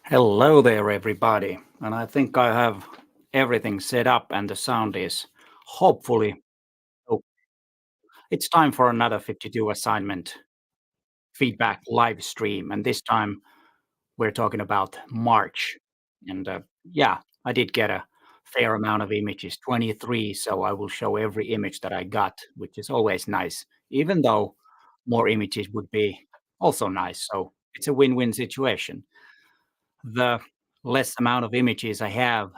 Hello there, everybody. And I think I have everything set up and the sound is hopefully. Oh, it's time for another 52 assignment feedback live stream. And this time we're talking about March. And yeah, I did get a fair amount of images, 23. So I will show every image that I got, which is always nice, even though more images would be also nice. So it's a win win situation. The less amount of images I have,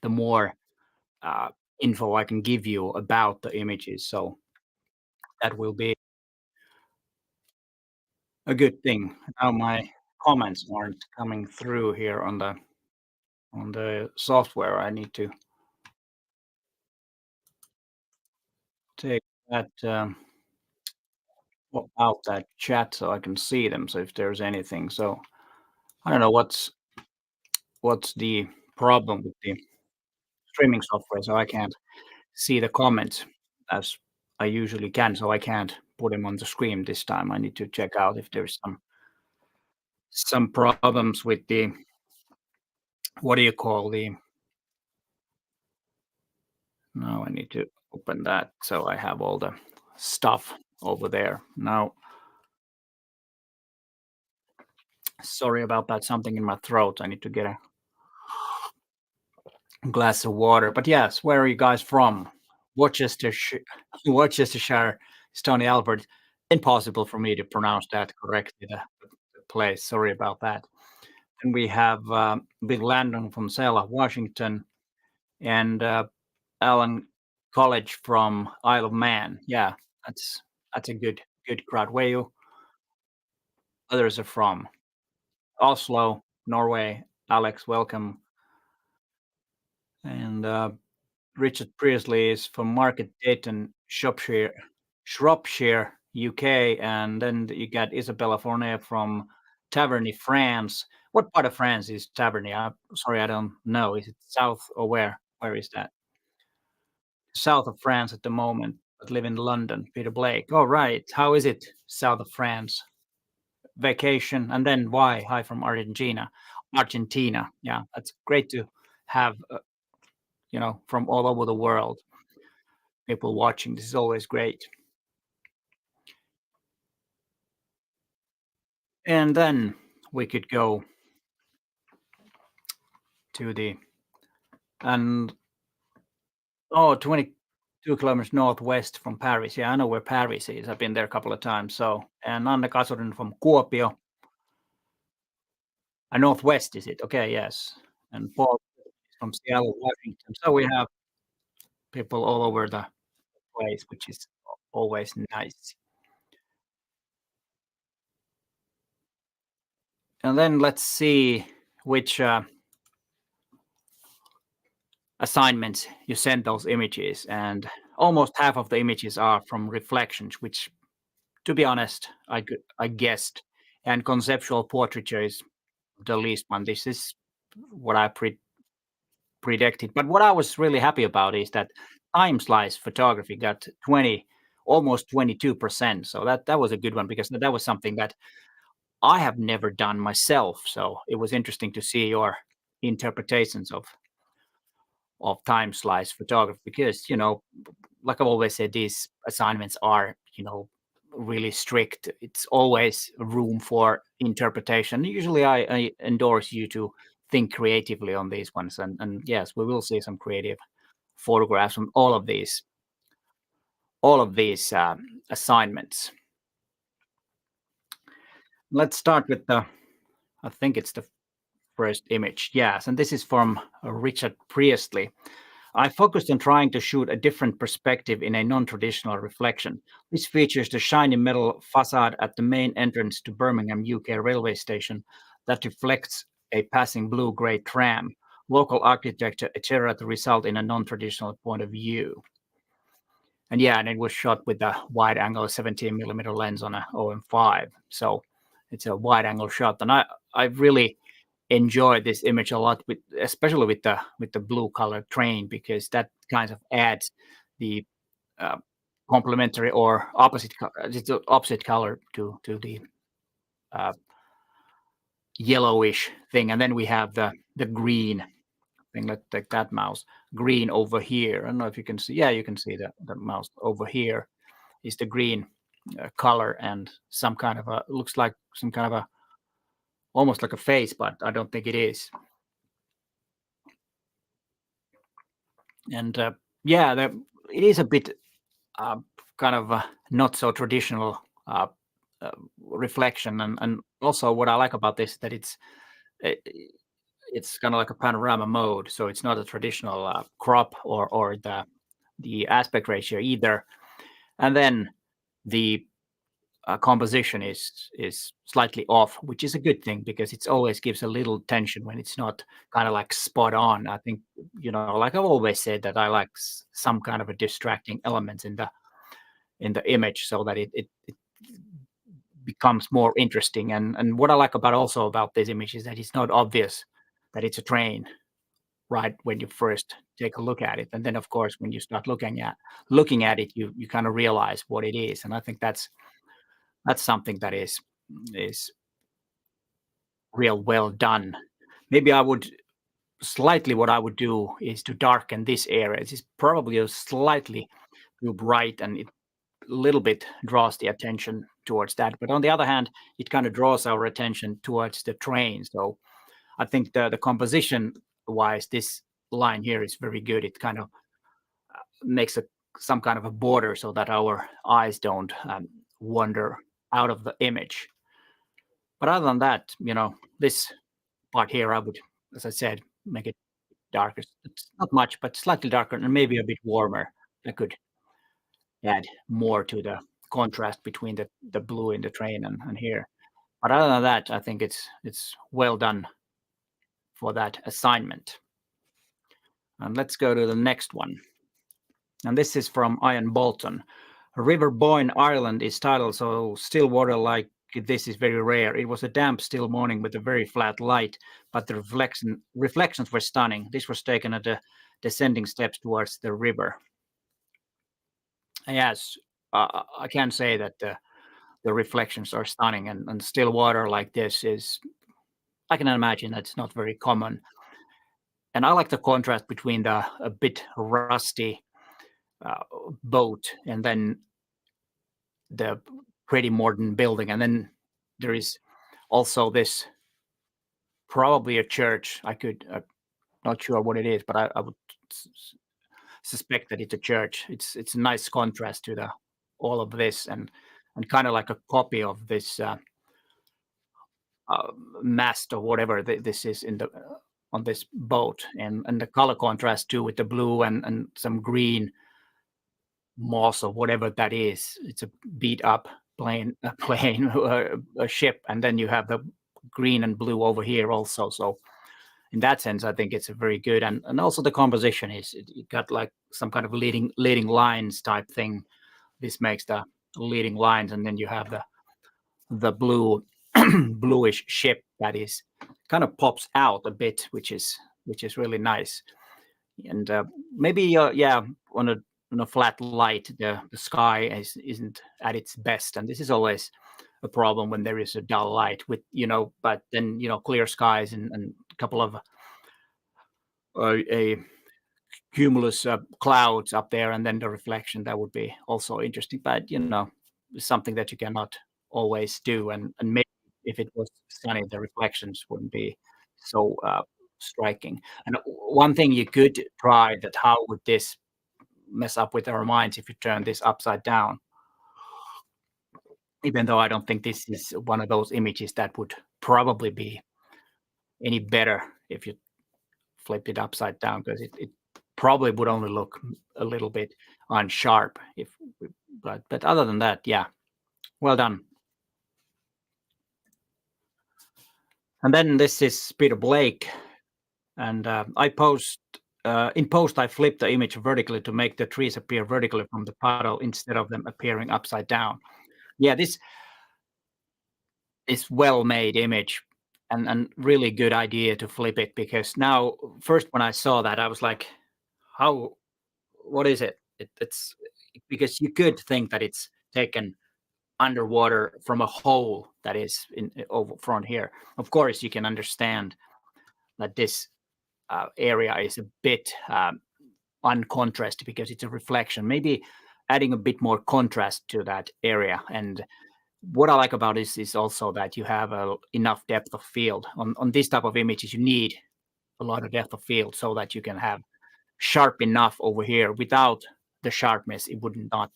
the more uh, info I can give you about the images. So that will be a good thing. Now my comments aren't coming through here on the software. I need to take that out that chat so I can see them. So if there's anything, so I don't know what's the problem with the streaming software. So I can't see the comments as I usually can. So I can't put them on the screen this time. I need to check out if there's some problems with the what do you call the now I need to open that so I have all the stuff over there. Now, sorry about that, something in my throat. I need to get a glass of water. But yes, where are you guys from? Worcestershire, Worcestershire, Stony Alford. Impossible for me to pronounce that correctly, the place. Sorry about that. And we have Big Landon from Selah, Washington, and Alan College from Isle of Man. Yeah, that's a good crowd. Where you others are from? Oslo, Norway. Alex, welcome. And Richard Priestle is from Market Dayton, Shropshire, UK. And then you got Isabelle For from Taverny, France. What part of France is Taverny? I'm sorry, I don't know. Is it south or where? Where is that? South of France at the moment, but live in London. Peter Blake. All right. How is it south of France? Vacation. And then why? Hi from Argentina. Argentina. Yeah, that's great to have, from all over the world, people watching. This is always great. And then we could go to the, and 22 kilometers northwest from Paris. Yeah, I know where Paris is. I've been there a couple of times. So, and Anne Kasonen from Kuopio. Northwest, is it? Okay, yes. And Paul from Seattle, Washington. So we have people all over the place, which is always nice. And then let's see which assignments you send those images. And almost half of the images are from reflections, which, to be honest, I guessed. And conceptual portraiture is the least one. This is what I predicted. But what I was really happy about is that time slice photography got almost 22%. So that was a good one because that was something that I have never done myself. So it was interesting to see your interpretations of time slice photography because like I've always said, these assignments are really strict. It's always room for interpretation. Usually I endorse you to think creatively on these ones, and yes, we will see some creative photographs from all of these assignments. Let's start with I think it's the first image. Yes, and this is from Richard Priestle. I focused on trying to shoot a different perspective in a non-traditional reflection. This features the shiny metal facade at the main entrance to Birmingham, UK railway station that reflects a passing blue-grey tram, local architecture, etc., to result in a non-traditional point of view. And yeah, and it was shot with a wide-angle 17mm lens on a OM5. So it's a wide-angle shot, and I really enjoy this image a lot, especially with the blue color train, because that kind of adds the uh, complementary or opposite color to the uh, yellowish thing, and then we have the green thing. Let's take that mouse. Green over here. I don't know if you can see. Yeah, you can see the mouse over here is the green color, and some kind of a looks like some kind of a almost like a face, but I don't think it is. And yeah, it is a bit uh, kind of not so traditional uh, uh, reflection, and also what I like about this that it, it's kind of like a panorama mode, so it's not a traditional crop or the aspect ratio either. And then the composition is slightly off, which is a good thing because it always gives a little tension when it's not kind of like spot on. I think like I've always said that I like some kind of a distracting elements in the image so that it becomes more interesting. And what I like about also about this image is that it's not obvious that it's a train right when you first take a look at it, and then of course when you start looking at it, you kind of realize what it is. And I think that's something that is real well done. Maybe I would slightly what I would do is to darken this area. It's probably a slightly too bright, and it a little bit draws the attention towards that. But on the other hand, it kind of draws our attention towards the train. So I think the composition wise, this line here is very good. It kind of makes some kind of a border so that our eyes don't wander out of the image. But other than that, this part here, I would, as I said, make it darker. It's not much, but slightly darker and maybe a bit warmer. That could add more to the contrast between the blue in the train and here. But other than that, I think it's well done for that assignment. And let's go to the next one. And this is from Ian Bolton. River Boyne, Ireland is titled, so still water like this is very rare. It was a damp, still morning with a very flat light, but the reflections were stunning. This was taken at the descending steps towards the river. Yes, I can say that the reflections are stunning, and still water like this is, I can imagine that's not very common. And I like the contrast between the a bit rusty uh, boat and then the pretty modern building. And then there is also this probably a church. I could not sure what it is, but I would suspect that it's a church. It's a nice contrast to the all of this, and kind of like a copy of this uh, mast or whatever this is in the on this boat, and the color contrast too with the blue and some green moss or whatever that is. It's a beat up plane, a ship, and then you have the green and blue over here also. So in that sense, I think it's a very good, and also the composition is it got like some kind of leading lines type thing. This makes the leading lines, and then you have the blue bluish ship that is kind of pops out a bit, which is really nice. And maybe yeah, on a flat light, the sky isn't at its best, and this is always a problem when there is a dull light with but then clear skies and a couple of a cumulus clouds up there, and then the reflection that would be also interesting. But it's something that you cannot always do, and maybe if it was sunny, the reflections wouldn't be so striking. And one thing you could try that how would this mess up with our minds if you turn this upside down? Even though I don't think this is one of those images that would probably be any better if you flipped it upside down, because it probably would only look a little bit unsharp but other than that, yeah, well done. And then this is Peter Blake, and I post in post I flipped the image vertically to make the trees appear vertically from the puddle instead of them appearing upside down. Yeah, this is well made image, and really good idea to flip it, because now first when I saw that I was like, how what is it? It's because you could think that it's taken underwater from a hole that is in over front here. Of course, you can understand that this area is a bit uncontrasted because it's a reflection. Maybe adding a bit more contrast to that area. And what I like about this is also that you have enough depth of field. On this type of images, you need a lot of depth of field so that you can have sharp enough over here. Without the sharpness, it would not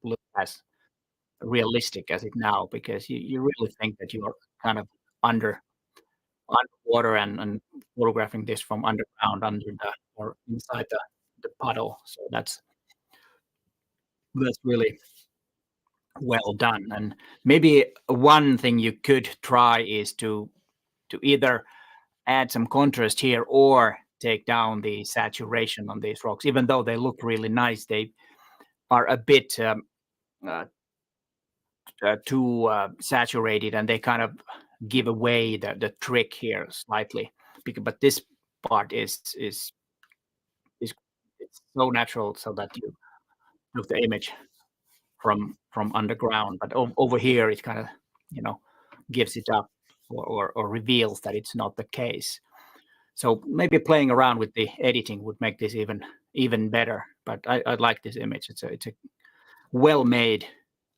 look as realistic as it now, because you really think that you are kind of underwater and photographing this from underground, under the or inside the puddle. So that's really well done. And maybe one thing you could try is to either add some contrast here or take down the saturation on these rocks. Even though they look really nice, they are a bit uh, too saturated, and they kind of give away the trick here slightly. But this part is it's so natural, so that you look the image from underground. But over here, it kind of you know gives it up, or reveals that it's not the case. So maybe playing around with the editing would make this even better. But I like this image. It's a well made.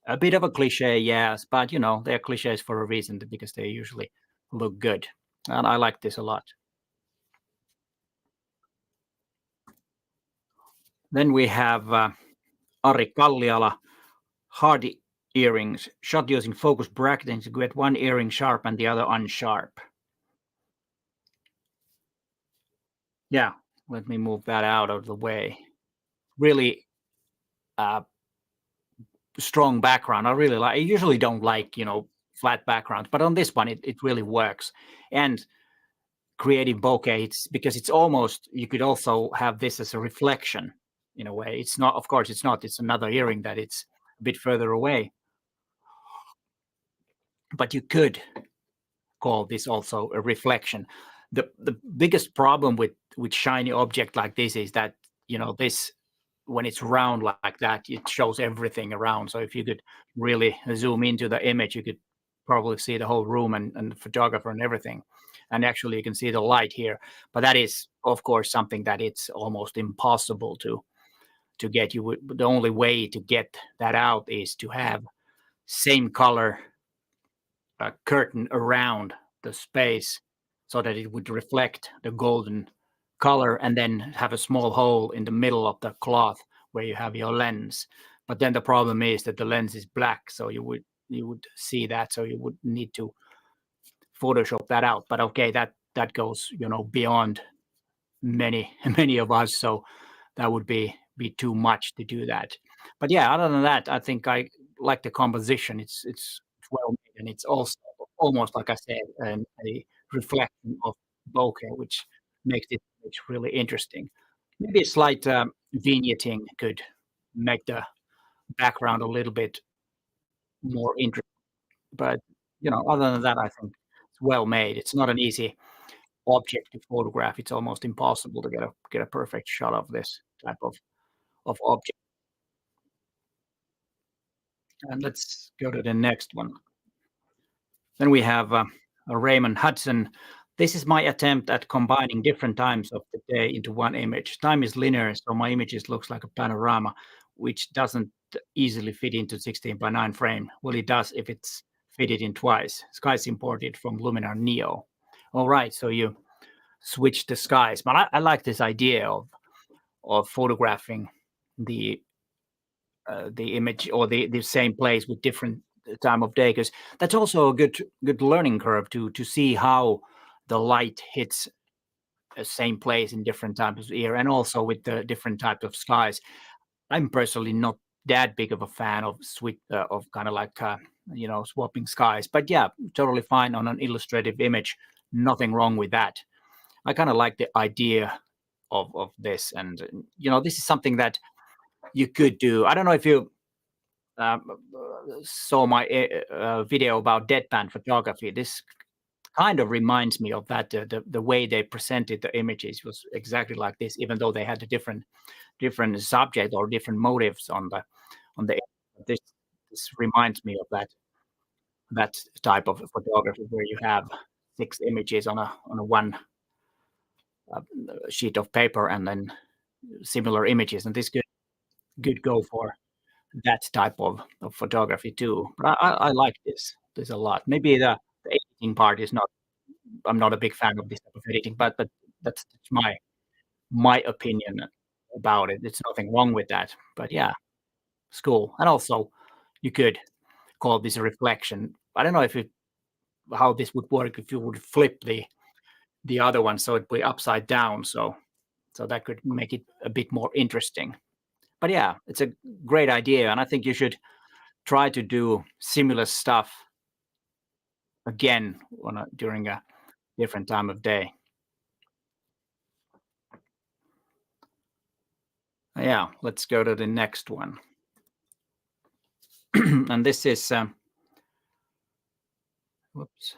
A bit of a cliche, yes, but they're cliches for a reason, because they usually look good, and I like this a lot. Then we have Ari Kalliala, Hardy earrings, shot using focus bracketing to get one earring sharp and the other unsharp. Yeah, let me move that out of the way. Really uh, strong background. I really like. I usually don't like flat backgrounds, but on this one it really works. And creating bokeh, it's because it's almost, you could also have this as a reflection in a way. It's not, of course, it's not. It's another earring that it's a bit further away, but you could call this also a reflection. The biggest problem with shiny object like this is that this, when it's round like that, it shows everything around. So if you could really zoom into the image, you could probably see the whole room and the photographer and everything. And actually, you can see the light here. But that is, of course, something that it's almost impossible to get. The only way to get that out is to have same color curtain around the space, so that it would reflect the golden color, and then have a small hole in the middle of the cloth where you have your lens. But then the problem is that the lens is black, so you would see that, so you would need to Photoshop that out. But okay, that goes beyond many many of us, so that would be too much to do that. But yeah, other than that, I think I like the composition. It's well made, and it's also almost, like I said, a reflection of bokeh, which makes it really interesting. Maybe a slight vignetting could make the background a little bit more interesting. But other than that, I think it's well made. It's not an easy object to photograph. It's almost impossible to get a perfect shot of this type of object. And let's go to the next one. Then we have a Raymond Hudson. This is my attempt at combining different times of the day into one image. Time is linear, so my images looks like a panorama, which doesn't easily fit into 16:9 frame. Well, it does if it's fitted in twice. Skies imported from Luminar Neo. All right, so you switch the skies. But I like this idea of photographing the the image, or the same place with different time of day, because that's also a good learning curve to see how the light hits the same place in different times of year, and also with the different types of skies. I'm personally not that big of a fan of kind of like swapping skies, but yeah, totally fine on an illustrative image. Nothing wrong with that. I kind of like the idea of this, and this is something that you could do. I don't know if you saw my video about deadpan photography. This kind of reminds me of that. The way they presented the images was exactly like this, even though they had a different subject or different motives on the. This this reminds me of that type of photography where you have 6 images on a one uh, sheet of paper, and then similar images, and this could go for that type of photography too. But I like this a lot. Maybe the editing part is not. I'm not a big fan of this type of editing, but that's my opinion about it. There's nothing wrong with that. But yeah, it's cool. And also, you could call this a reflection. I don't know if it how this would work if you would flip the other one so it'd be upside down. So that could make it a bit more interesting. But yeah, it's a great idea, and I think you should try to do similar stuff again during a different time of day. Yeah, let's go to the next one. And this is whoops,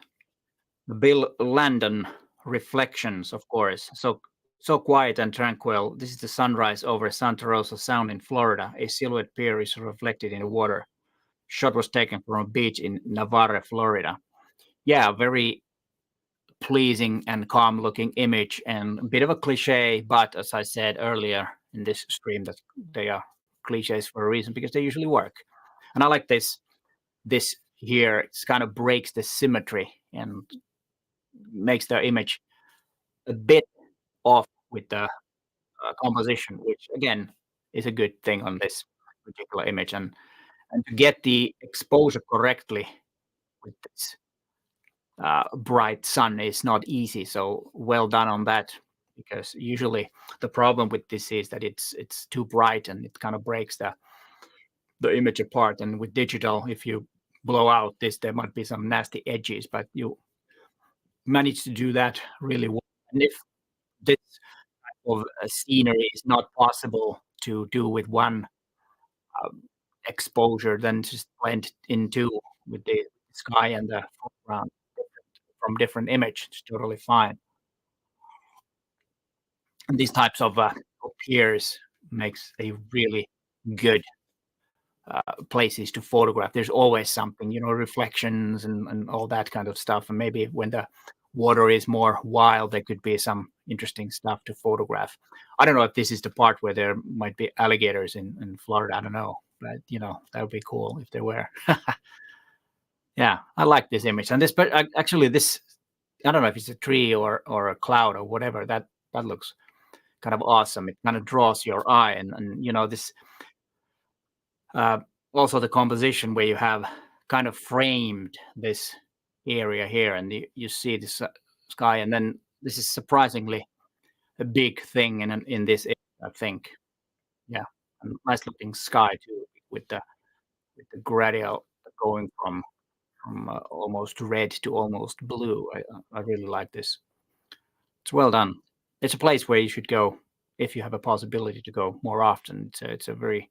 the Bill Landon reflections, of course. So quiet and tranquil. This is the sunrise over Santa Rosa Sound in Florida. A silhouette pier is reflected in the water. Shot was taken from a beach in Navarre, Florida. Yeah, very pleasing and calm looking image, and a bit of a cliche, but as I said earlier in this stream, that they are cliches for a reason because they usually work. And I like this here. It kind of breaks the symmetry and makes the image a bit off with the composition, which again is a good thing on this particular image. And to get the exposure correctly with this bright sun is not easy. So well done on that, because usually the problem with this is that it's too bright and it kind of breaks the image apart. And with digital, if you blow out this, there might be some nasty edges, but you manage to do that really well. And if this type of scenery is not possible to do with one um, exposure, then just blend into with the sky and the foreground from different image. It's totally fine. And these types of piers makes a really good places to photograph. There's always something, reflections and all that kind of stuff. And maybe when the water is more wild, there could be some interesting stuff to photograph. I don't know if this is the part where there might be alligators in Florida. I don't know, but that would be cool if there were. Yeah, I like this image. And this, but actually, this, I don't know if it's a tree or a cloud or whatever. That looks kind of awesome. It kind of draws your eye, and this uh, also the composition where you have kind of framed this area here, and you see this sky, and then this is surprisingly a big thing in this area, I think. Yeah, and nice looking sky too, with the gradient going from almost red to almost blue. I really like this. It's well done. It's a place where you should go if you have a possibility to go more often. It's a very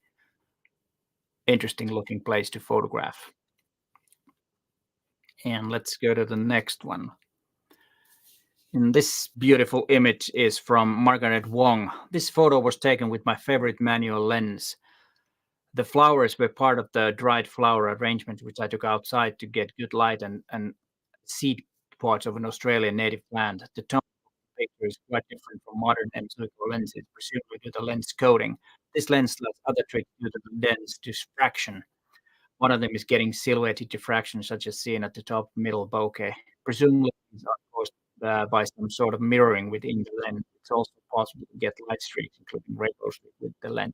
interesting looking place to photograph. And let's go to the next one. And this beautiful image is from Margaret Wong. This photo was taken with my favorite manual lens. The flowers were part of the dried flower arrangement, which I took outside to get good light and seed pods of an Australian native plant. The tone of the picture is quite different from modern M2 lenses, presumably due to the lens coating. This lens has other tricks due to the lens diffraction. One of them is getting silhouetted diffraction, such as seen at the top middle bokeh. Presumably, these are caused by some sort of mirroring within the lens. It's also possible to get light streaks, including rainbows, with the lens.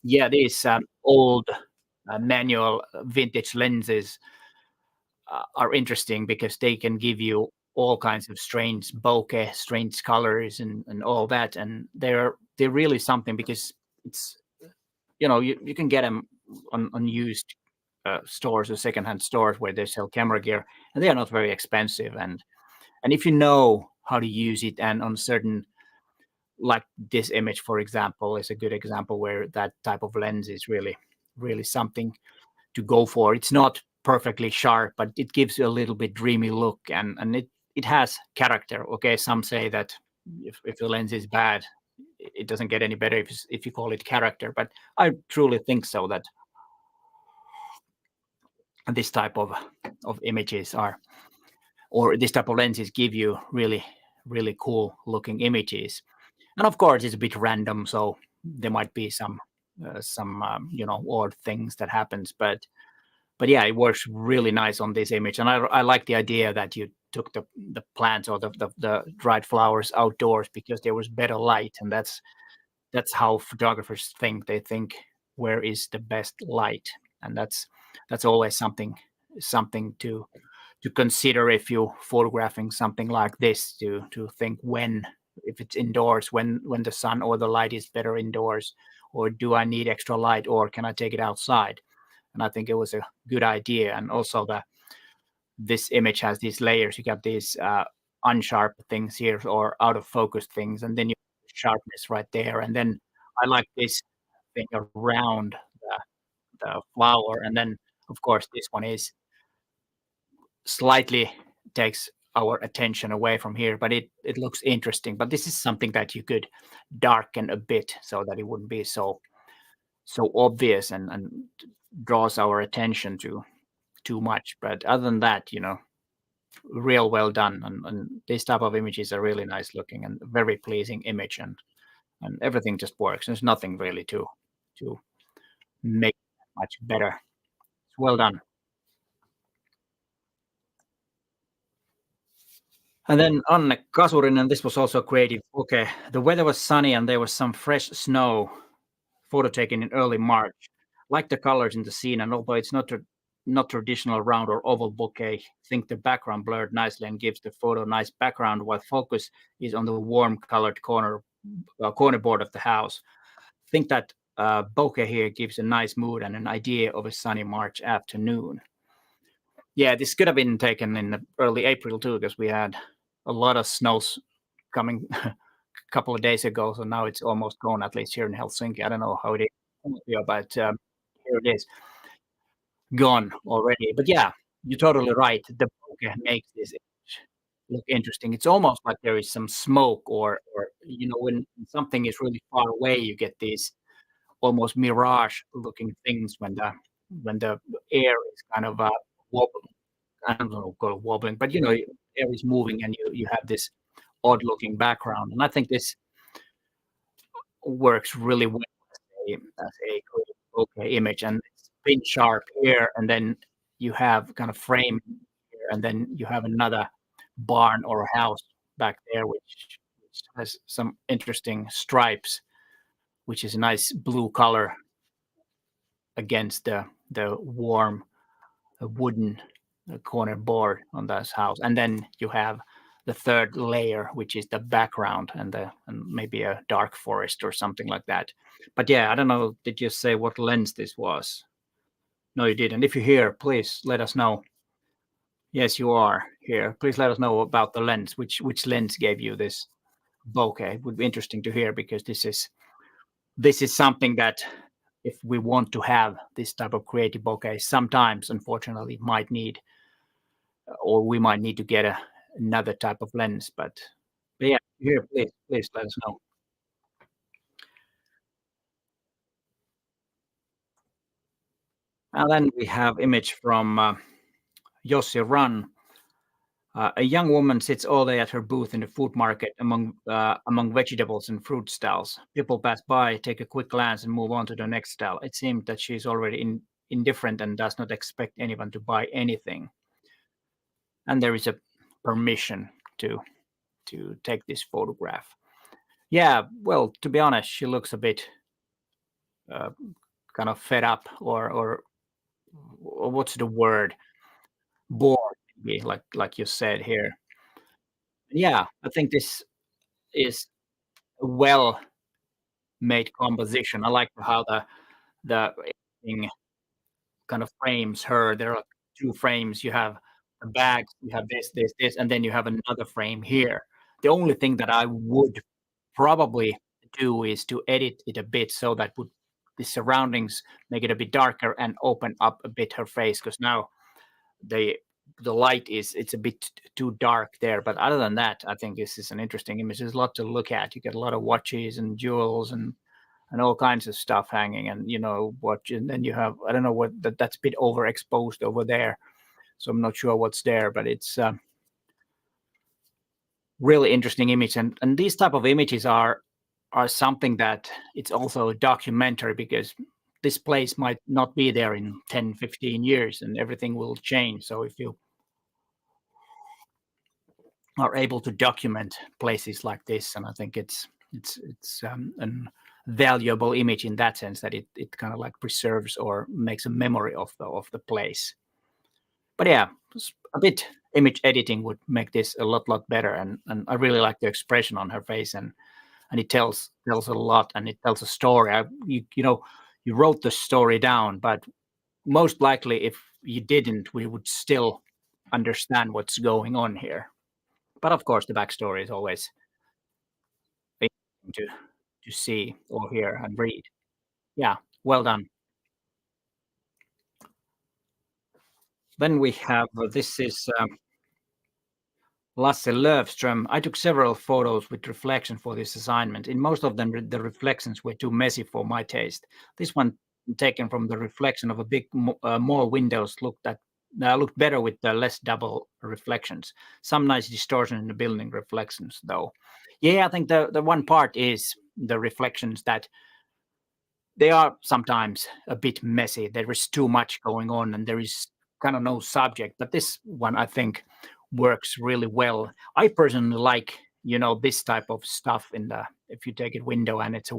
Yeah, these old manual vintage lenses are interesting because they can give you all kinds of strange bokeh, strange colors, and all that. And they're really something because it's you can get them on used stores or secondhand stores where they sell camera gear, and they are not very expensive. And if you know how to use it, and on certain, like this image, for example, is a good example where that type of lens is really, really something to go for. It's not perfectly sharp, but it gives you a little bit dreamy look, and it has character. Okay, some say that if the lens is bad, it doesn't get any better if you call it character, but I truly think so, that this type of images are, or this type of lenses give you really cool looking images. And of course, it's a bit random, so there might be some odd things that happens, but yeah, it works really nice on this image. And I like the idea that you took the plants or the dried flowers outdoors because there was better light, and that's how photographers think. They think where is the best light, and that's always something to consider if you're photographing something like this, to think when, if it's indoors, when the sun or the light is better indoors, or do I need extra light, or can I take it outside? And I think it was a good idea. And also this image has these layers. You got these unsharp things here, or out of focus things, and then you have sharpness right there. And then I like this thing around the flower. And then of course this one is slightly takes our attention away from here, but it looks interesting. But this is something that you could darken a bit so that it wouldn't be so obvious and draws our attention to too much. But other than that, real well done. And this type of images are really nice looking and very pleasing image, and everything just works. There's nothing really to make it much better. It's well done. And then Anne Kasurinen, this was also creative. Okay, the weather was sunny and there was some fresh snow. Photo taken in early March. Like the colors in the scene, and although it's not traditional round or oval bouquet, think the background blurred nicely and gives the photo nice background, while focus is on the warm colored corner board of the house. Think that bokeh here gives a nice mood and an idea of a sunny March afternoon. Yeah, this could have been taken in early April too, because we had a lot of snows coming a couple of days ago. So now it's almost gone, at least here in Helsinki. I don't know how it is, but here it is, gone already. But yeah, you're totally right. The bokeh makes this image look interesting. It's almost like there is some smoke, or when something is really far away, you get these almost mirage looking things when the air is kind of wobbling. I don't know, call it wobbling, but air is moving, and you have this odd looking background. And I think this works really well as a good okay image. And it's pin sharp here, and then you have kind of frame here, and then you have another barn or a house back there, which has some interesting stripes, which is a nice blue color against the warm wooden corner board on this house. And then you have the third layer, which is the background, and maybe a dark forest or something like that. But yeah, I don't know, did you say what lens this was? No, you didn't. If you're here, please let us know. Yes, you are here. Please let us know about the lens. Which lens gave you this bokeh? It would be interesting to hear, because this is something that, if we want to have this type of creative bokeh, sometimes unfortunately might need, or we might need to get another type of lens. But yeah, here, please let us know. And then we have image from Yosi Run. A young woman sits all day at her booth in the food market among vegetables and fruit stalls. People pass by, take a quick glance, and move on to the next stall. It seems that she is already indifferent and does not expect anyone to buy anything. And there is a permission to take this photograph. Yeah, well, to be honest, she looks a bit uh, kind of fed up, or what's the word? Bored, maybe, like you said here. Yeah, I think this is a well made composition. I like how the thing kind of frames her. There are two frames. You have the bags, you have this, and then you have another frame here. The only thing that I would probably do is to edit it a bit, so that would the surroundings make it a bit darker and open up a bit her face, because now the the light it's a bit too dark there. But other than that, I think this is an interesting image. There's a lot to look at. You get a lot of watches and jewels and and all kinds of stuff hanging, and and then you have, I don't know what that's a bit overexposed over there, so I'm not sure what's there, but it's really interesting image, and these type of images are something that it's also documentary, because this place might not be there in 10-15 years and everything will change. So if you are able to document places like this, and I think it's an valuable image in that sense, that it kind of like preserves or makes a memory of the place. But yeah, a bit image editing would make this a lot better, and I really like the expression on her face, and it tells a lot, and it tells a story. You wrote the story down, but most likely if you didn't, we would still understand what's going on here. But of course, the backstory is always interesting to see or hear and read. Yeah, well done. Then we have this is Lasse Löfström. I took several photos with reflection for this assignment. In most of them, the reflections were too messy for my taste. This one, taken from the reflection of a big mall windows, looked better with the less double reflections. Some nice distortion in the building reflections, though. Yeah, I think the one part is the reflections, that they are sometimes a bit messy. There is too much going on, and there is kind of no subject. But this one, I think, works really well. I personally like, this type of stuff in the, if you take a window and it's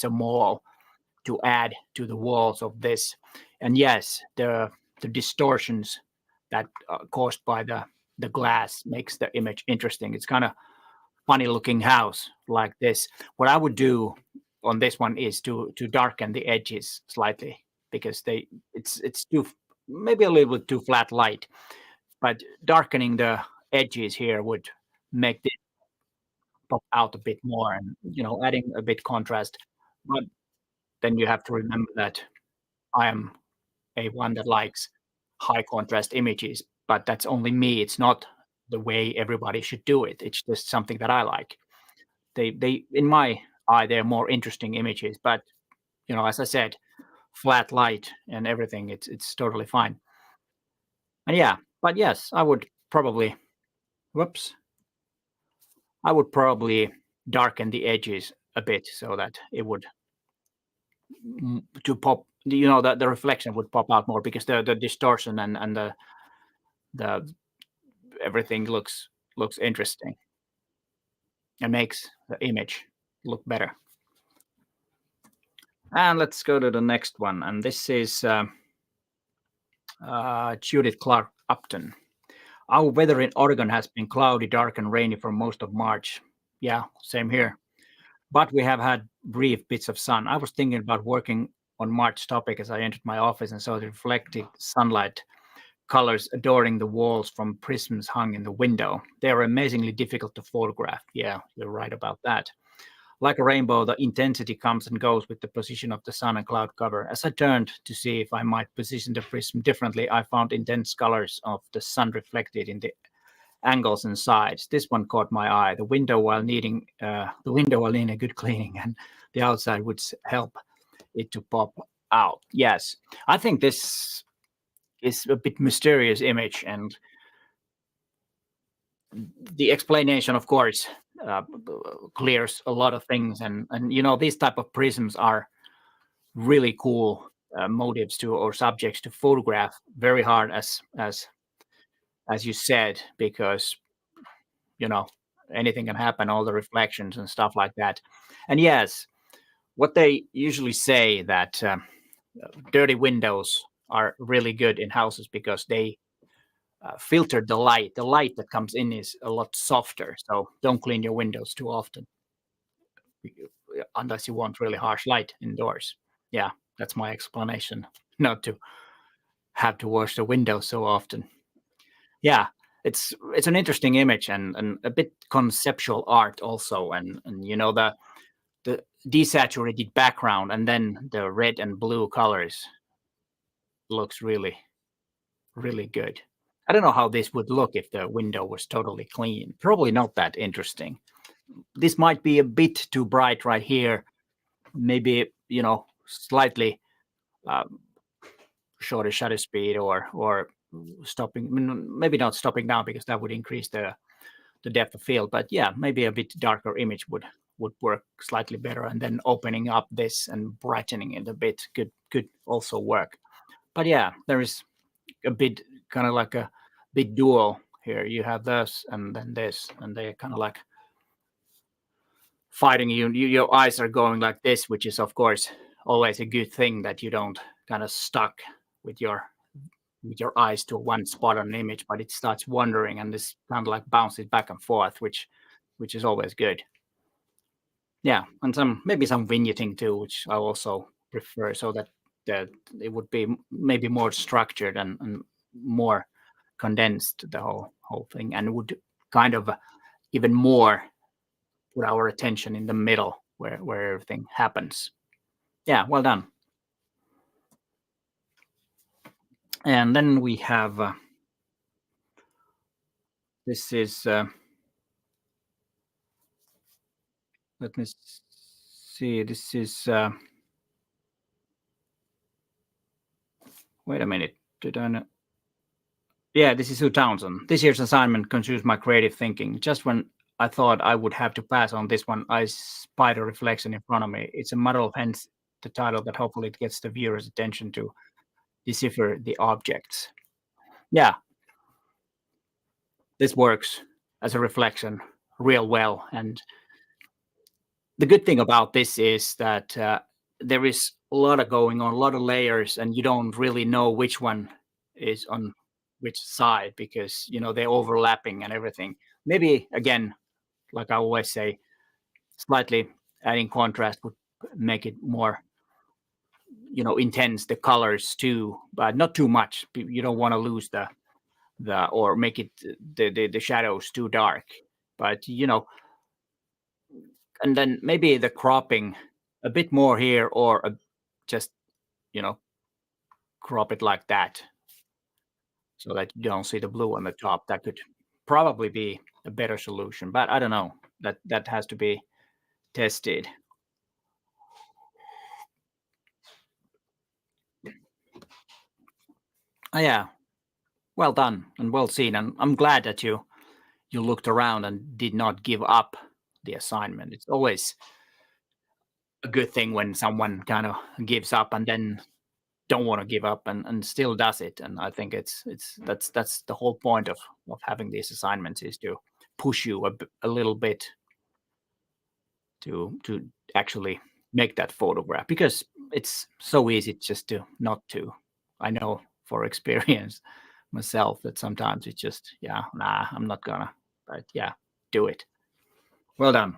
a mall, to add to the walls of this. And yes, the distortions that are caused by the glass makes the image interesting. It's kind of funny looking house like this. What I would do on this one is to darken the edges slightly, because it's too, maybe a little bit too flat light, but darkening the edges here would make this pop out a bit more, and adding a bit contrast. But then you have to remember that I am a one that likes high contrast images, but that's only me. It's not the way everybody should do it. It's just something that I like. They in my eye, they're more interesting images, but as I said, flat light and everything, it's totally fine. And yeah, but yes, I would probably, whoops, I would probably darken the edges a bit, so that it would to pop, that the reflection would pop out more, because the distortion and the everything looks interesting and makes the image look better. And let's go to the next one, and this is Judith Clark Upton. Our weather in Oregon has been cloudy, dark, and rainy for most of March. Yeah, same here. But we have had brief bits of sun. I was thinking about working on March topic as I entered my office and saw the reflected sunlight colors adorning the walls from prisms hung in the window. They are amazingly difficult to photograph. Yeah, you're right about that. Like a rainbow, the intensity comes and goes with the position of the sun and cloud cover. As I turned to see if I might position the prism differently, I found intense colors of the sun reflected in the angles and sides. This one caught my eye. The window while needing a good cleaning, and the outside would help it to pop out. Yes, I think this is a bit mysterious image, and the explanation, of course, clears a lot of things. And these type of prisms are really cool motives to, or subjects to photograph very hard, as you said, because you know anything can happen, all the reflections and stuff like that. And yes, what they usually say, that dirty windows are really good in houses, because they filter the light that comes in is a lot softer, so don't clean your windows too often, unless you want really harsh light indoors. Yeah, that's my explanation, not to have to wash the windows so often. Yeah, it's an interesting image, and a bit conceptual art also, and the desaturated background and then the red and blue colors looks really, really good. I don't know how this would look if the window was totally clean. Probably not that interesting. This might be a bit too bright right here. Maybe slightly um, shorter shutter speed, or stopping. I mean, maybe not stopping down because that would increase the depth of field. But yeah, maybe a bit darker image would work slightly better, and then opening up this and brightening it a bit could also work. But yeah, there is a bit kind of like a bit dual here. You have this and then this, and they kind of like fighting you. Your eyes are going like this, which is of course always a good thing, that you don't kind of stuck with your eyes to one spot on an image, but it starts wandering and this kind of like bounces back and forth, which is always good. Yeah, and maybe some vignetting too, which I also prefer, so that it would be maybe more structured and more condensed, the whole thing, and would kind of even more put our attention in the middle where everything happens. Yeah, well done. And then we have this is let me see. This is wait a minute. Did I know? Yeah, this is Sue Townsend. This year's assignment consumes my creative thinking. Just when I thought I would have to pass on this one, I spied a reflection in front of me. It's a model, hence the title, that hopefully it gets the viewer's attention to decipher the objects. Yeah, this works as a reflection real well. And the good thing about this is that there is a lot of going on, a lot of layers, and you don't really know which one is on which side, because they're overlapping and everything. Maybe again, like I always say, slightly adding contrast would make it more intense, the colors too, but not too much. You don't want to lose the or make it the shadows too dark, but and then maybe the cropping a bit more here, or just you know crop it like that, so that you don't see the blue on the top. That could probably be a better solution, but I don't know. That has to be tested. Yeah, well done and well seen, and I'm glad that you looked around and did not give up the assignment. It's always a good thing when someone kind of gives up and then don't want to give up and still does it. And I think that's the whole point of having these assignments, is to push you a little bit to actually make that photograph, because it's so easy just to not to. I know for experience myself that sometimes it's just, yeah, nah, I'm not gonna. But yeah, do it. Well done.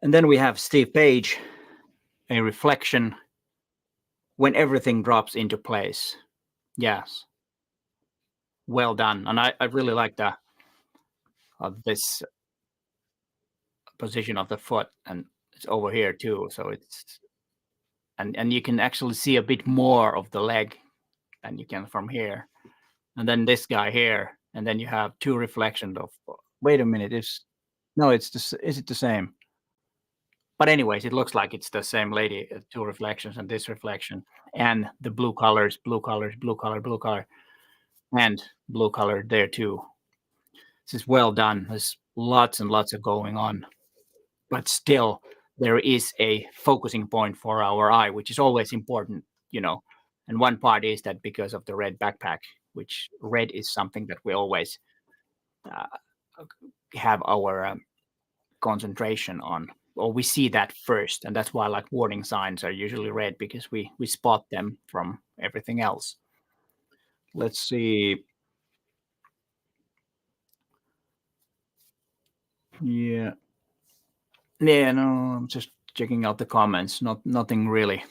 And then we have Steve Paige, a reflection when everything drops into place. Yes, well done. And I really like the this position of the foot, and it's over here too. So it's and you can actually see a bit more of the leg than you can from here. And then this guy here, and then you have two reflections of. Wait a minute, is it the same? But anyways, it looks like it's the same lady. Two reflections and this reflection, and the blue colors, blue colors, blue color, blue color, and blue color there too. This is well done. There's lots and lots of going on, but still there is a focusing point for our eye, which is always important. And one part is that because of the red backpack, which red is something that we always uh, have our concentration on, or we see that first, and that's why like warning signs are usually red, because we spot them from everything else. Let's see. Yeah. Yeah, no, I'm just checking out the comments. Nothing really,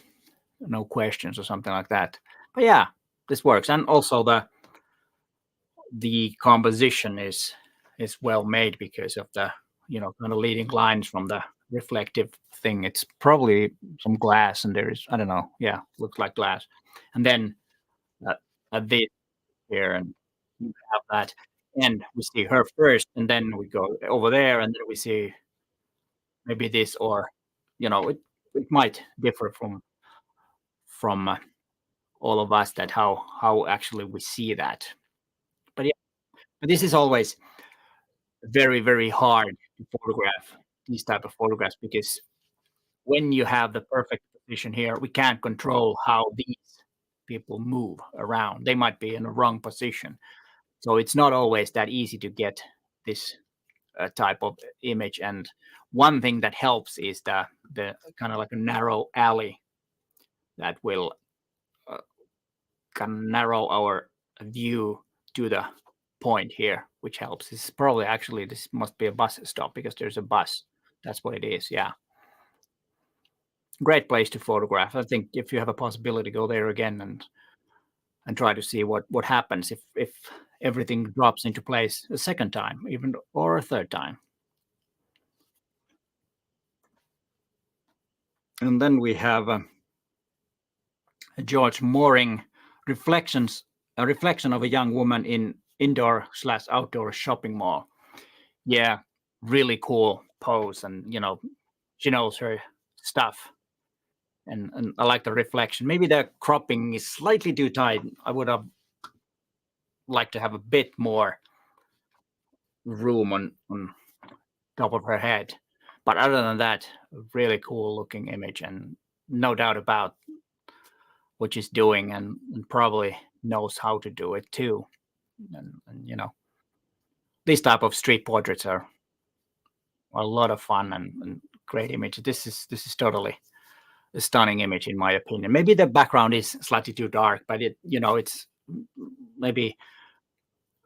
no questions or something like that. But yeah, this works. And also the composition is well made, because of the kind of leading lines from the reflective thing. It's probably some glass, and there's, I don't know, yeah, looks like glass. And then this here, and you have that, and we see her first, and then we go over there, and then we see maybe this, or it might differ from all of us, that how actually we see that. But yeah, but this is always very, very hard to photograph these type of photographs, because when you have the perfect position here, we can't control how these people move around. They might be in the wrong position. So it's not always that easy to get this type of image. And one thing that helps is the kind of like a narrow alley that will uh, kind of narrow our view to the point here, which helps. This is probably, actually, this must be a bus stop, because there's a bus. That's what it is. Yeah. Great place to photograph. I think if you have a possibility, go there again and try to see what happens if everything drops into place a second time, even, or a third time. And then we have George Moring, reflections, a reflection of a young woman in indoor/outdoor shopping mall. Yeah, really cool pose, and she knows her stuff. And I like the reflection. Maybe the cropping is slightly too tight. I would have liked to have a bit more room on top of her head. But other than that, really cool looking image, and no doubt about what she's doing, and probably knows how to do it too. And these type of street portraits are a lot of fun, and great image. This is totally a stunning image, in my opinion. Maybe the background is slightly too dark, but it's maybe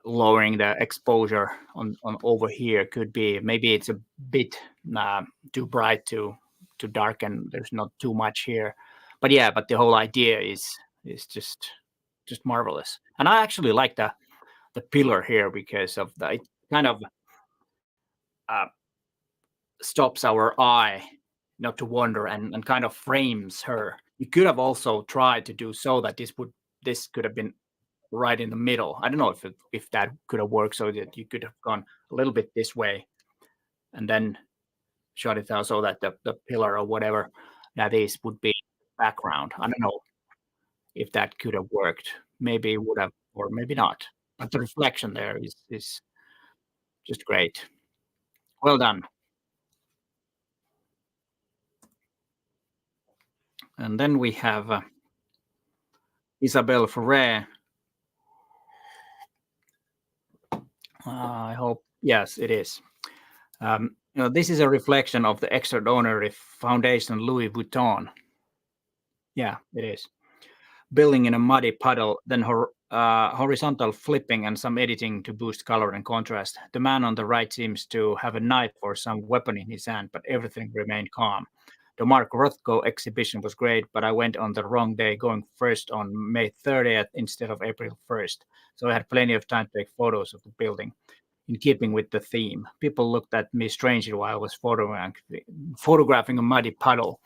lowering the exposure on over here could be. Maybe it's a bit too bright to darken. There's not too much here, but yeah, but the whole idea is just marvelous. And I actually like the pillar here, because of the, it kind of uh, stops our eye not to wander, and kind of frames her. You could have also tried to do so that this could have been right in the middle. I don't know if that could have worked, so that you could have gone a little bit this way and then shot it out, so that the pillar or whatever that is would be background. I don't know if that could have worked. Maybe it would have, or maybe not. But the reflection there is just great. Well done. And then we have Isabelle For. I hope, yes, it is. This is a reflection of the extraordinary foundation Louis Vuitton. Yeah, it is. Building in a muddy puddle, then horizontal flipping and some editing to boost color and contrast. The man on the right seems to have a knife or some weapon in his hand, but everything remained calm. The Mark Rothko exhibition was great, but I went on the wrong day, going first on May 30th instead of April 1st. So I had plenty of time to take photos of the building, in keeping with the theme. People looked at me strangely while I was photographing a muddy puddle.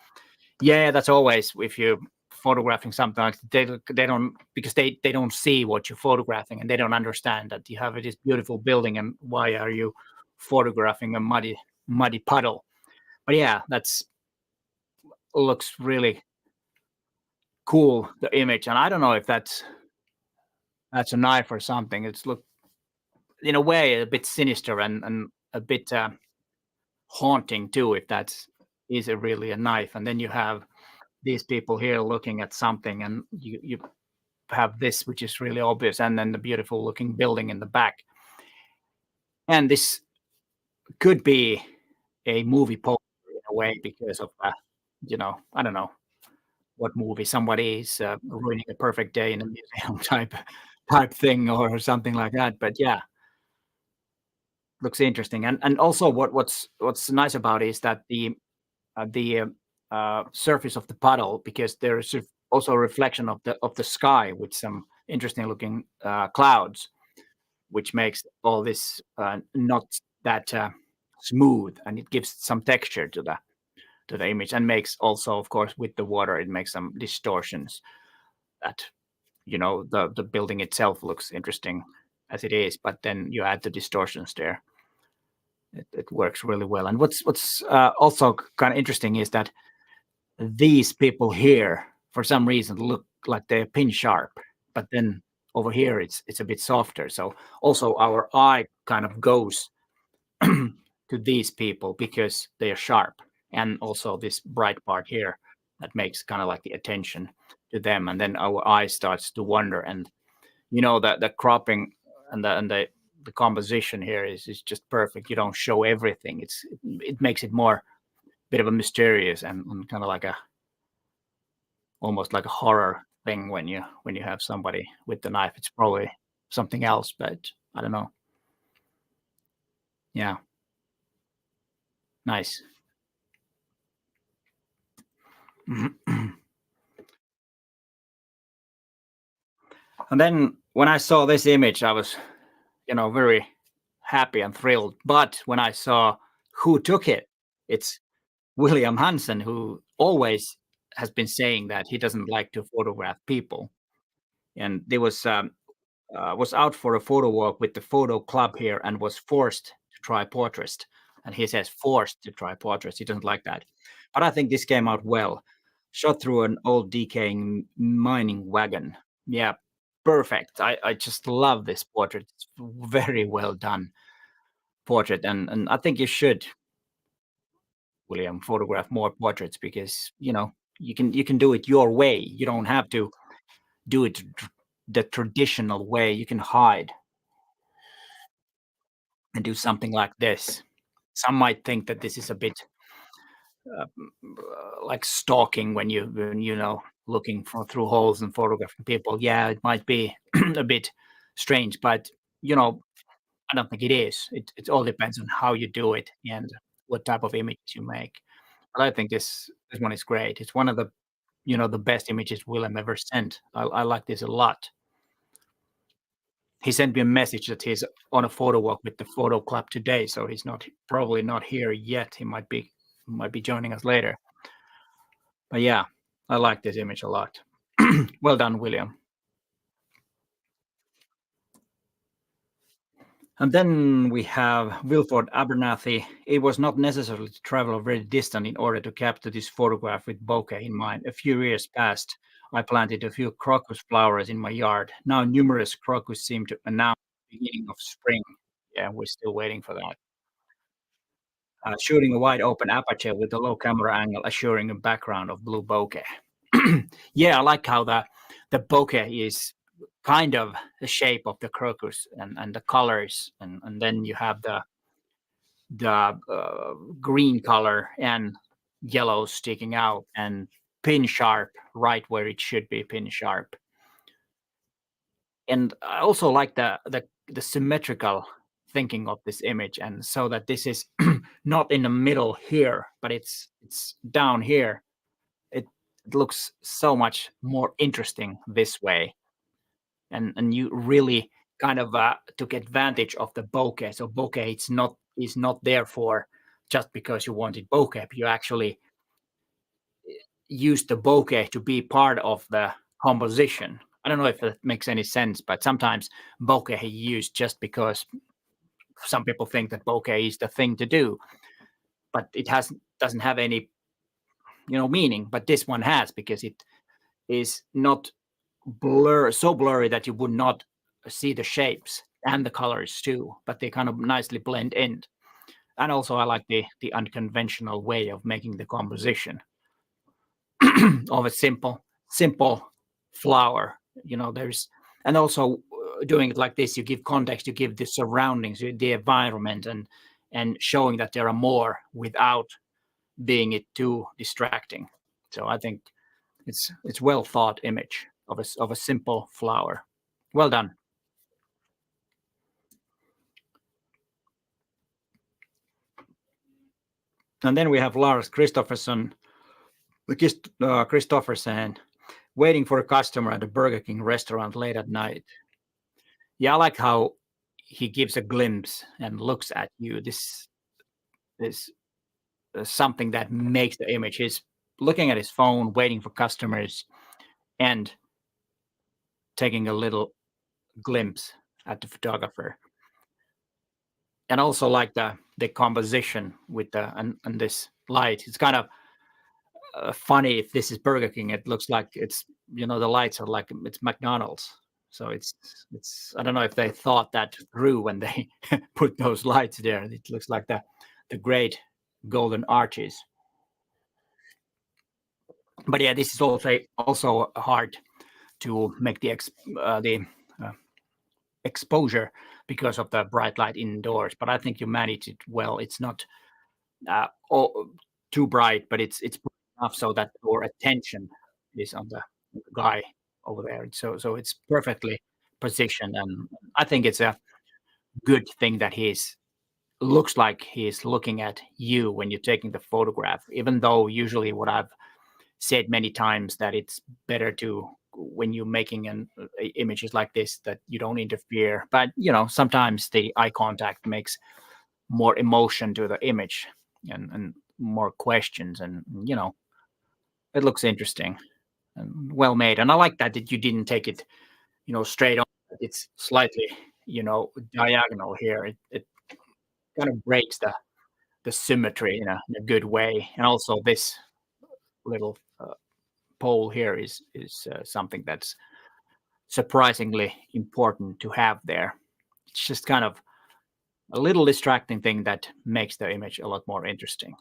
Yeah, that's always, if you're photographing something like, they don't, because they don't see what you're photographing, and they don't understand that you have this beautiful building, and why are you photographing a muddy puddle. But yeah, that's looks really cool, the image. And I don't know if that's a knife or something. It's look, in a way, a bit sinister, and a bit haunting too, if that's is it really a knife. And then you have these people here looking at something, and you have this, which is really obvious, and then the beautiful looking building in the back. And this could be a movie poster in a way, because of I don't know what movie somebody is ruining a perfect day in a museum type thing, or something like that. But yeah, looks interesting. And also, what's nice about it is that the surface of the puddle, because there is also a reflection of the sky with some interesting looking clouds, which makes all this not that smooth, and it gives some texture to the image, and makes also, of course, with the water, it makes some distortions that the building itself looks interesting as it is, but then you add the distortions there. It works really well. And what's also kind of interesting is that these people here, for some reason, look like they're pin sharp, but then over here it's a bit softer. So also our eye kind of goes to these people because they are sharp, and also this bright part here that makes kind of like the attention to them, and then our eye starts to wander. And that the cropping and the composition here is just perfect. You don't show everything. It makes it more bit of a mysterious and kind of like a almost like a horror thing when you have somebody with the knife. It's probably something else, but I don't know. Yeah, nice. And then when I saw this image, I was, very happy and thrilled. But when I saw who took it, it's William Hansen, who always has been saying that he doesn't like to photograph people. And there was out for a photo walk with the photo club here and was forced to try portrait. And he says forced to try portraits. He doesn't like that. But I think this came out well. Shot through an old decaying mining wagon. Yeah, perfect. I just love this portrait. It's very well done portrait. And I think you should, William, photograph more portraits because, you can do it your way. You don't have to do it the traditional way. You can hide and do something like this. Some might think that this is a bit like stalking when looking for through holes and photographing people. Yeah, it might be a bit strange, but you know, I don't think it is. It all depends on how you do it and what type of image you make. But I think this one is great. It's one of the best images Willem ever sent. I like this a lot. He sent me a message that he's on a photo walk with the photo club today, so he's not probably not here yet. He might be joining us later. But yeah, I like this image a lot. Well done, William. And then we have Wilford Abernathy. It was not necessary to travel very distant in order to capture this photograph with bokeh in mind. A few years past, I planted a few crocus flowers in my yard. Now numerous crocus seem to announce the beginning of spring. Yeah, we're still waiting for that. Shooting a wide open aperture with a low camera angle, assuring a background of blue bokeh. Yeah, I like how the bokeh is kind of the shape of the crocus and the colors, and then you have the green color and yellow sticking out and pin sharp right where it should be pin sharp. And I also like the symmetrical thinking of this image, and so that this is not in the middle here, but it's down here. It looks so much more interesting this way, and you really kind of took advantage of the bokeh. So bokeh is not there for just because you wanted bokeh. You actually used the bokeh to be part of the composition. I don't know if that makes any sense, but sometimes bokeh is used just because some people think that bokeh is the thing to do, but it doesn't have any meaning. But this one has, because it is not so blurry that you would not see the shapes and the colors too, but they kind of nicely blend in. And also I like the unconventional way of making the composition of a simple flower. There's and also doing it like this, you give context, you give the surroundings, the environment, and showing that there are more without being it too distracting. So I think it's well thought image of a simple flower. Well done. And then we have Lars Christopherson waiting for a customer at a Burger King restaurant late at night. Yeah, I like how he gives a glimpse and looks at you. This is something that makes the image. He's looking at his phone, waiting for customers, and taking a little glimpse at the photographer. And also like the the composition with and this light. It's kind of funny if this is Burger King. It looks like it's the lights are like it's McDonald's. So it's I don't know if they thought that through when they put those lights there. It looks like the great golden arches. But yeah, this is also hard to make the uh, exposure because of the bright light indoors. But I think you manage it well. It's not all, too bright, but it's bright enough so that your attention is on the guy over there. So it's perfectly positioned, and I think it's a good thing that he's looks like he's looking at you when you're taking the photograph. Even though usually what I've said many times that it's better to when you're making images like this that you don't interfere, but sometimes the eye contact makes more emotion to the image and more questions, and it looks interesting and well made. And I like that you didn't take it straight on. It's slightly diagonal here. It kind of breaks the symmetry in a good way. And also this little pole here is something that's surprisingly important to have there. It's just kind of a little distracting thing that makes the image a lot more interesting.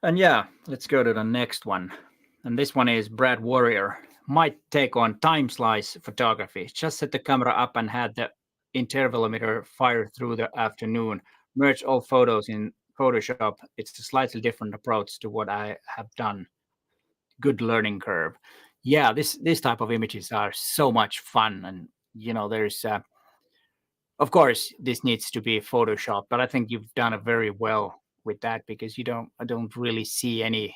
And yeah, let's go to the next one. And this one is Brad Warrior. Might take on time slice photography. Just set the camera up and had the intervalometer fire through the afternoon. Merge all photos in Photoshop. It's a slightly different approach to what I have done. Good learning curve. Yeah, this type of images are so much fun, and there's of course this needs to be Photoshop, but I think you've done it very well with that because I don't really see any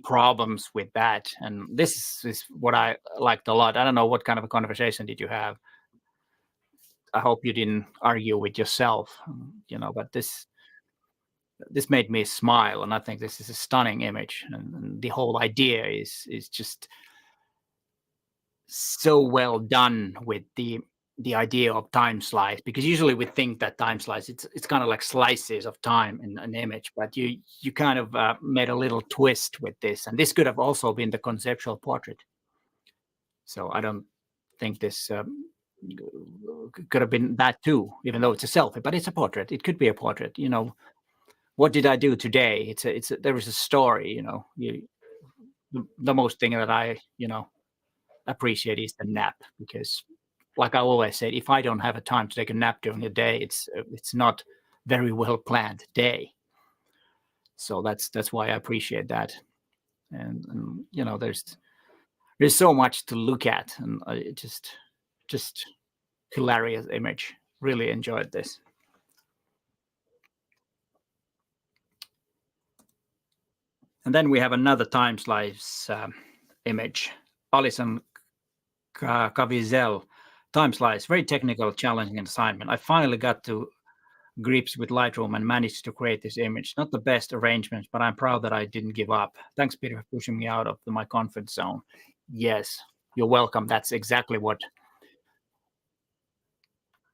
problems with that. And this is what I liked a lot. I don't know what kind of a conversation did you have. I hope you didn't argue with yourself, but this made me smile, and I think this is a stunning image, and the whole idea is just so well done with the idea of time slice, because usually we think that time slice it's kind of like slices of time in an image, but you kind of made a little twist with this, and this could have also been the conceptual portrait. So I don't think this could have been that too, even though it's a selfie, but it's a portrait. It could be a portrait. What did I do today? There is a story. The most thing that I appreciate is the nap, because like I always said, if I don't have a time to take a nap during the day, it's not very well planned day. So that's why I appreciate that. And there's so much to look at, and just hilarious image. Really enjoyed this. And then we have another time slice image. Alison Cisel, time slice, very technical, challenging assignment. I finally got to grips with Lightroom and managed to create this image. Not the best arrangements, but I'm proud that I didn't give up. Thanks, Peter, for pushing me out of my comfort zone. Yes, you're welcome. That's exactly what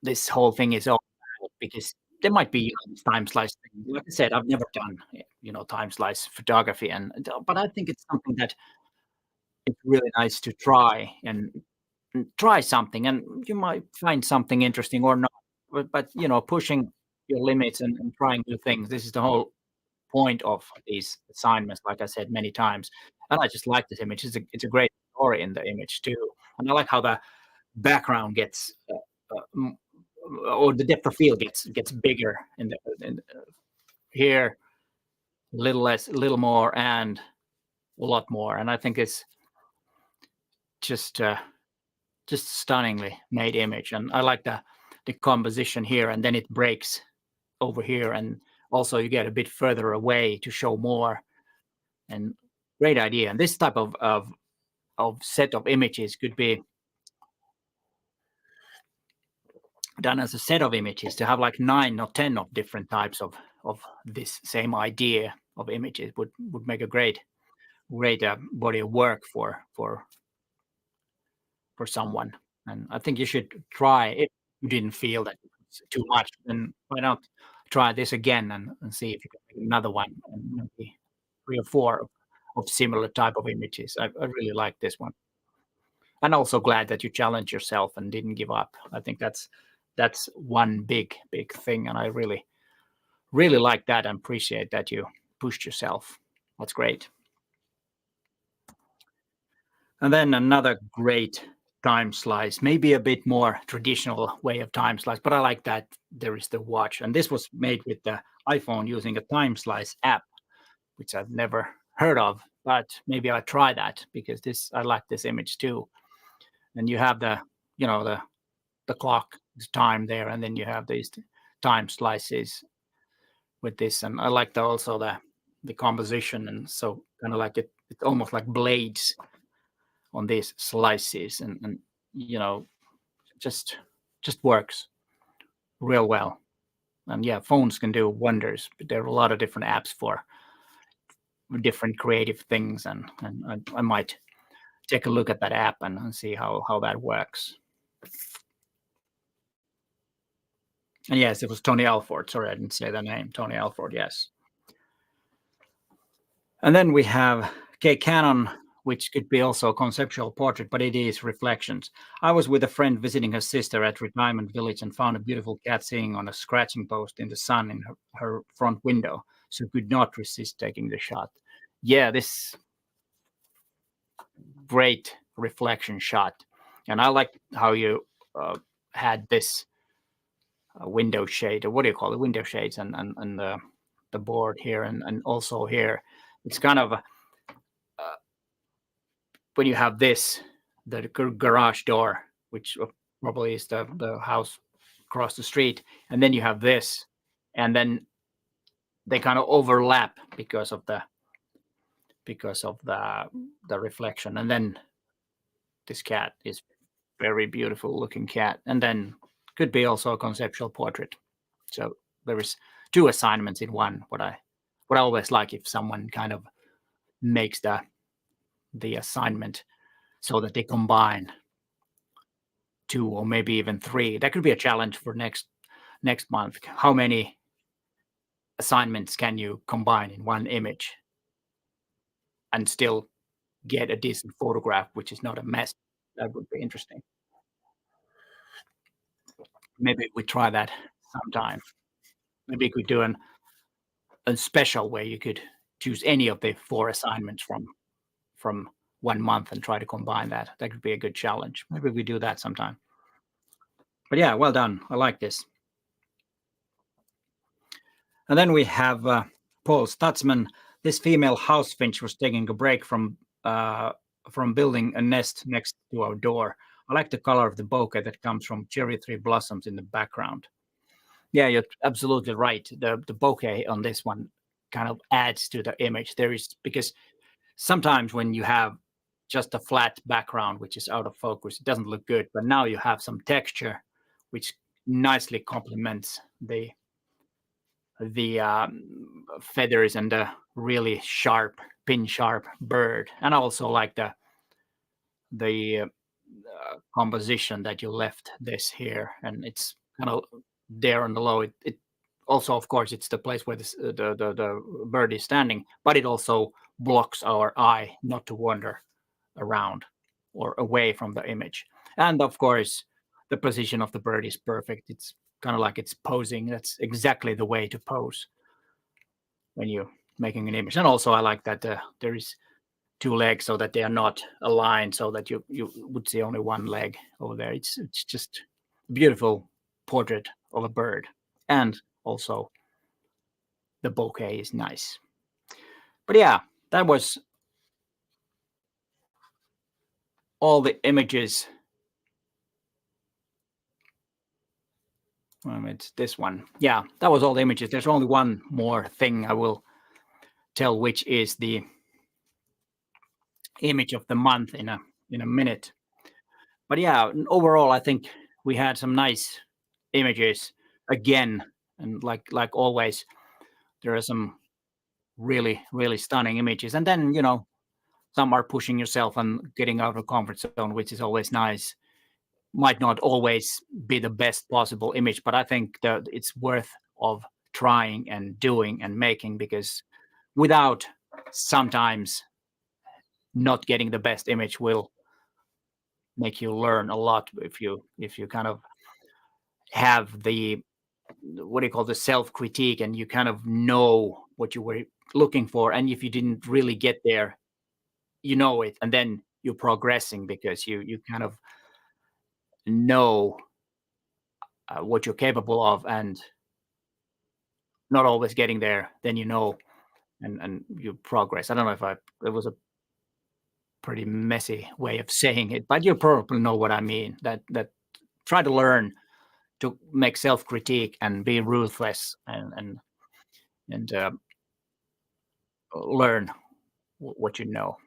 this whole thing is all about, because there might be time slice thing. Like I said, I've never done time slice photography, but I think it's something that it's really nice to try and try something, and you might find something interesting or not. But pushing your limits and trying new things. This is the whole point of these assignments, like I said many times. And I just like this image. It's a great story in the image too, and I like how the background gets or the depth of field gets bigger here, a little less, a little more, and a lot more. And I think it's just stunningly made image, and I like the composition here, and then it breaks over here, and also you get a bit further away to show more. And great idea. And this type of set of images could be done as a set of images, to have like 9 or 10 of different types of this same idea of images would make a great great body of work for someone. And I think you should try. If you didn't feel that it's too much, then why not try this again and see if you can make another one, and maybe 3 or 4 of similar type of images. I really like this one. And also glad that you challenged yourself and didn't give up. I think that's one big thing, and I really like that and appreciate that you pushed yourself. That's great. And then another great time slice, maybe a bit more traditional way of time slice, but I like that there is the watch. And this was made with the iPhone using a time slice app, which I've never heard of, but maybe I'll try that because this I like this image too. And you have the clock, the time there, and then you have these time slices with this. And I like also the composition, and so kind of like it's almost like blades on these slices, and you know just just works real well. And yeah, phones can do wonders, but there are a lot of different apps for different creative things, and I might take a look at that app and see how that works. And yes, it was Tony Alford. Sorry, I didn't say the name. Tony Alford, yes. And then we have Canon, which could be also a conceptual portrait, but it is reflections. I was with a friend visiting her sister at retirement village and found a beautiful cat sitting on a scratching post in the sun in her front window, so could not resist taking the shot. Yeah, this great reflection shot. And I like how you had this window shade, or what do you call it? Window shades, and the board here, and also here. It's kind of when you have this, the garage door, which probably is the house across the street, and then you have this, and then they kind of overlap because of the reflection, and then this cat is very beautiful looking cat, and then could be also a conceptual portrait. So there is 2 assignments in one. What I always like if someone kind of makes the assignment so that they combine 2 or maybe even 3. That could be a challenge for next month. How many assignments can you combine in one image and still get a decent photograph, which is not a mess? That would be interesting. Maybe we try that sometime. Maybe we could do a special where you could choose any of the 4 assignments from 1 month and try to combine that. That could be a good challenge. Maybe we do that sometime. But yeah, well done. I like this. And then we have Paul Statsman. This female house finch was taking a break from building a nest next to our door. I like the color of the bouquet that comes from cherry tree blossoms in the background. Yeah, you're absolutely right. The bouquet on this one kind of adds to the image. There is, because sometimes when you have just a flat background which is out of focus, it doesn't look good. But now you have some texture which nicely complements the feathers and the really sharp, pin sharp bird, and I also like the composition that you left this here, and it's kind of there on the low. It also, of course, it's the place where the bird is standing, but it also blocks our eye not to wander around or away from the image. And of course, the position of the bird is perfect. It's kind of like it's posing. That's exactly the way to pose when you're making an image. And also, I like that there is 2 legs so that they are not aligned, so that you would see only one leg over there. It's just a beautiful portrait of a bird, and also the bouquet is nice. But yeah, that was all the images. It's this one. Yeah, that was all the images. There's only one more thing I will tell, which is the image of the month in a minute. But yeah, overall, I think we had some nice images again, and like always, there are some really stunning images. And then some are pushing yourself and getting out of comfort zone, which is always nice. Might not always be the best possible image, but I think that it's worth of trying and doing and making, because without, sometimes not getting the best image will make you learn a lot. If you kind of have the, what do you call, the self critique, and you kind of know what you were looking for, and if you didn't really get there, you know it, and then you're progressing because you kind of know what you're capable of, and not always getting there, then you know, and you progress. I don't know if I it was a pretty messy way of saying it, but you probably know what I mean. That try to learn to make self critique and be ruthless, and learn what you know.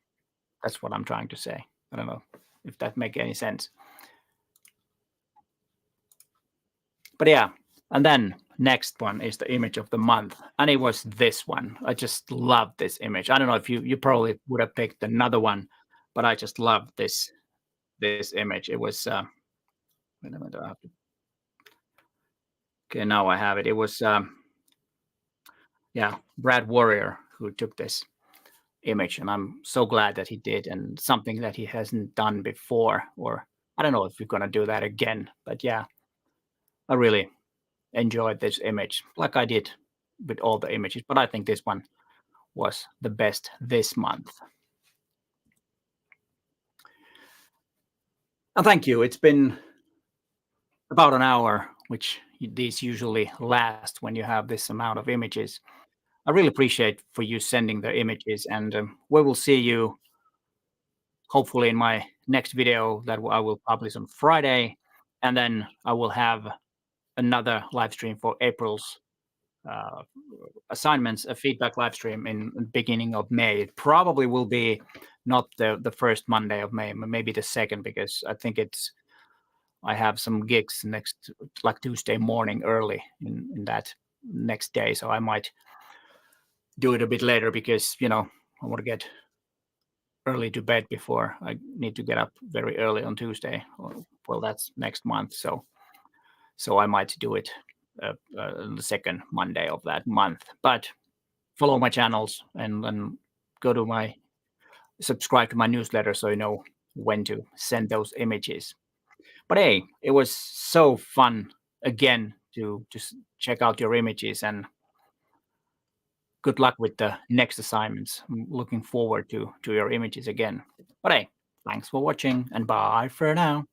That's what I'm trying to say. I don't know if that make any sense. But yeah, and then next one is the image of the month, and it was this one. I just love this image. I don't know if you probably would have picked another one, but I just love this image. It was wait a minute, okay, now I have it. It was yeah, Brad Warrior who took this image, and I'm so glad that he did, and something that he hasn't done before, or I don't know if we're gonna do that again. But yeah, I really enjoyed this image, like I did with all the images. But I think this one was the best this month. And thank you. It's been about an hour, which these usually last when you have this amount of images. I really appreciate for you sending the images, and we will see you hopefully in my next video that I will publish on Friday, and then I will have another live stream for April's uh, assignments, a feedback live stream in the beginning of May. It probably will be not the first Monday of May, maybe the second, because I think I have some gigs next, like Tuesday morning early in that next day, so I might do it a bit later, because I want to get early to bed before I need to get up very early on Tuesday. Well, that's next month, so I might do it the second Monday of that month. But follow my channels, and go to my subscribe to my newsletter so you know when to send those images. But hey, it was so fun again to just check out your images, and good luck with the next assignments. I'm looking forward to your images again. But hey, thanks for watching, and bye for now.